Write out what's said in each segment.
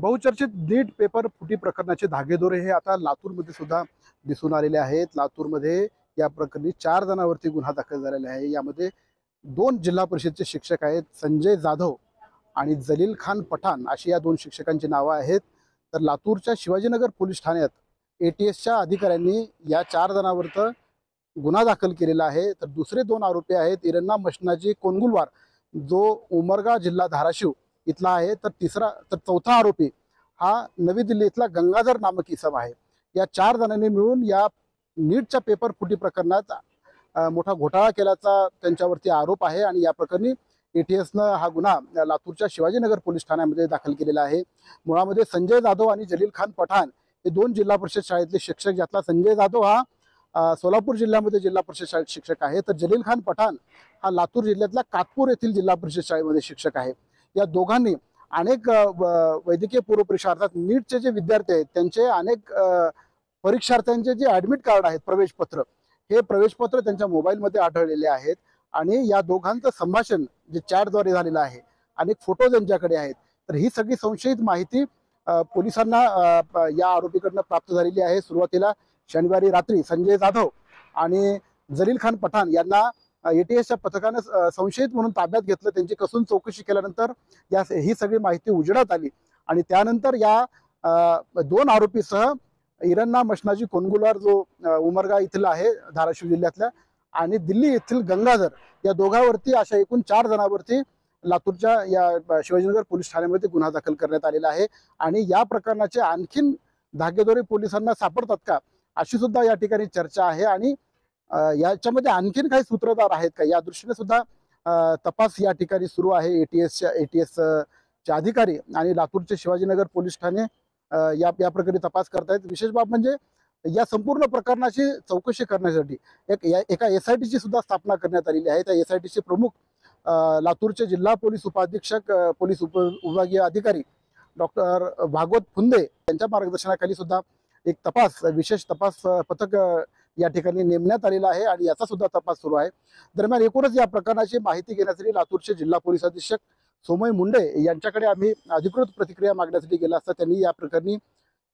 बहुचर्चित नीट पेपर फुटी प्रकरणाचे धागेदोरे हे आता लातूरमध्ये सुद्धा दिसून आलेले आहेत। लातूरमध्ये या प्रकरणी 4 जणांवरती गुन्हा दाखल झालेला आहे। यामध्ये 2 जिल्हा परिषदचे शिक्षक आहेत, संजय जाधव आणि जलील खान पठाण अशी या 2 शिक्षकांची नावं आहेत। तर लातूरच्या शिवाजीनगर पोलीस ठाण्यात ATSच्या अधिकाऱ्यांनी या 4 जणांवर गुन्हा दाखल केलेला आहे। तर दुसरे 2 आरोपी आहेत इरन्ना मशनाजी कोनगुलवार जो उमरगा जिल्हा धाराशिव इथला आहे। तर चौथा आरोपी हा नवी दिल्ली इथला गंगाधर नामक इसम आहे। या 4 जणांनी मिळून या नीटच्या पेपर फुटी प्रकरणात मोठा घोटाळा केल्याचा त्यांच्यावरती आरोप आहे आणि या प्रकरणी ATSनं हा गुन्हा लातूरच्या शिवाजीनगर पोलीस ठाण्यामध्ये दाखल केलेला आहे। मुळामध्ये संजय जाधव आणि जलील खान पठाण हे 2 जिल्हा परिषद शाळेतले शिक्षक, ज्यातला संजय जाधव हा सोलापूर जिल्ह्यामध्ये जिल्हा परिषद शाळेत शिक्षक आहे, तर जलील खान पठाण हा लातूर जिल्ह्यातल्या कातपूर येथील जिल्हा परिषद शाळेमध्ये शिक्षक आहे। या दोघांनी अनेक वैद्यकीय पूर्व परीक्षा अर्थात नीटचे जे विद्यार्थी आहेत त्यांचे अनेक परीक्षार्थ्यांचे जे ऍडमिट कार्ड आहेत, प्रवेशपत्र, हे प्रवेशपत्र त्यांच्या मोबाईलमध्ये आढळलेले आहेत आणि या दोघांचं संभाषण जे चॅटद्वारे झालेलं आहे, अनेक फोटो त्यांच्याकडे आहेत। तर ही सगळी संशयित माहिती पोलिसांना या आरोपीकडनं प्राप्त झालेली आहे। सुरुवातीला शनिवारी रात्री संजय जाधव आणि जलील खान पठाण यांना ATSच्या पथकानं संशयित म्हणून ताब्यात घेतलं। त्यांची कसून चौकशी केल्यानंतर ही सगळी माहिती उजेडात आली आणि त्यानंतर या 2 आरोपीसह इरन्ना मशनाजी कोनगुलवार जो उमरगा इथला आहे धाराशिव जिल्ह्यातल्या आणि दिल्ली येथील गंगाधर या दोघांवरती अशा एकूण 4 जणांवरती लातूरच्या या शिवाजीनगर पोलीस ठाण्यामध्ये गुन्हा दाखल करण्यात आलेला आहे। आणि या प्रकरणाचे आणखीन धागेदोरे पोलिसांना सापडतात का अशी सुद्धा या ठिकाणी चर्चा आहे आणि याच्यामध्ये आणखीन काही सूत्रधार आहेत का या दृष्टीने सुद्धा तपास या ठिकाणी सुरू आहे। ATSचे अधिकारी आणि लातूरचे शिवाजीनगर पोलीस ठाणे या प्रकारे तपास करतायत। विशेष बाब म्हणजे या संपूर्ण प्रकरणाची चौकशी करण्यासाठी एका SITची सुद्धा स्थापना करण्यात आलेली आहे। त्या SITचे प्रमुख लातूरचे जिल्हा पोलीस उपाधीक्षक पोलीस उपविभागीय अधिकारी डॉक्टर भागवत फुंदे यांच्या मार्गदर्शनाखाली सुद्धा एक विशेष तपास पथक या ठिकाणी नेमण्यात आलेला आहे आणि याचा सुद्धा तपास सुरू आहे। दरम्यान एकूणच या प्रकरणाची माहिती घेण्यासाठी लातूरचे जिल्हा पोलीस अधीक्षक सोमय मुंडे यांच्याकडे आम्ही अधिकृत प्रतिक्रिया मागण्यासाठी गेला असता त्यांनी या प्रकरणी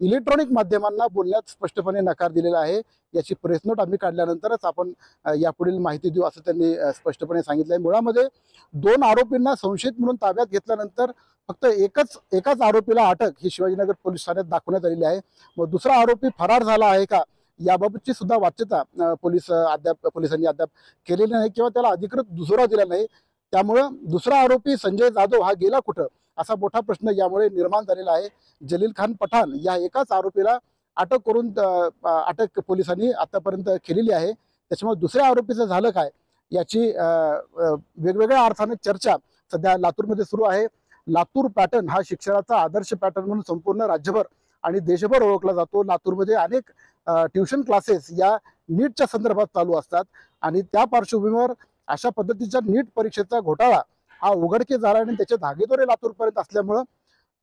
इलेक्ट्रॉनिक माध्यमांना बोलण्यात स्पष्टपणे नकार दिलेला आहे। याची प्रेस नोट आम्ही काढल्यानंतरच आपण यापुढील माहिती देऊ असं त्यांनी स्पष्टपणे सांगितलंय। मुळामध्ये 2 आरोपींना संशयित म्हणून ताब्यात घेतल्यानंतर फक्त एकाच आरोपीला अटक ही शिवाजीनगर पोलीस ठाण्यात दाखवण्यात आलेली आहे। मग दुसरा आरोपी फरार झाला आहे का याबाबतची सुद्धा वाच्यता पोलिसांनी अद्याप केलेली नाही किंवा त्याला अधिकृत दुजोरा दिला नाही। त्यामुळं दुसरा आरोपी संजय जाधव हा गेला कुठं असा मोठा प्रश्न यामुळे निर्माण झालेला आहे। जलील खान पठाण या एकाच आरोपीला अटक पोलिसांनी आतापर्यंत केलेली आहे। त्याच्यामुळे दुसऱ्या आरोपीचं झालं काय याची वेगवेगळ्या अर्थाने चर्चा सध्या लातूरमध्ये सुरू आहे। लातूर पॅटर्न हा शिक्षणाचा आदर्श पॅटर्न म्हणून संपूर्ण राज्यभर आणि देशभर ओळखला जातो। लातूरमध्ये अनेक ट्युशन क्लासेस या नीटच्या संदर्भात चालू असतात आणि त्या पार्श्वभूमीवर अशा पद्धतीच्या नीट परीक्षेचा घोटाळा हा उघडकीस झाला आणि त्याचे धागेदोरे लातूरपर्यंत असल्यामुळं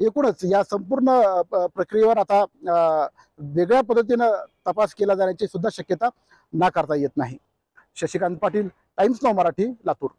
एकूणच या संपूर्ण प्रक्रियेवर आता वेगळ्या पद्धतीनं तपास केला जाण्याची सुद्धा शक्यता नाकारता येत नाही। Shashikant Patil, times now Marathi, Latur.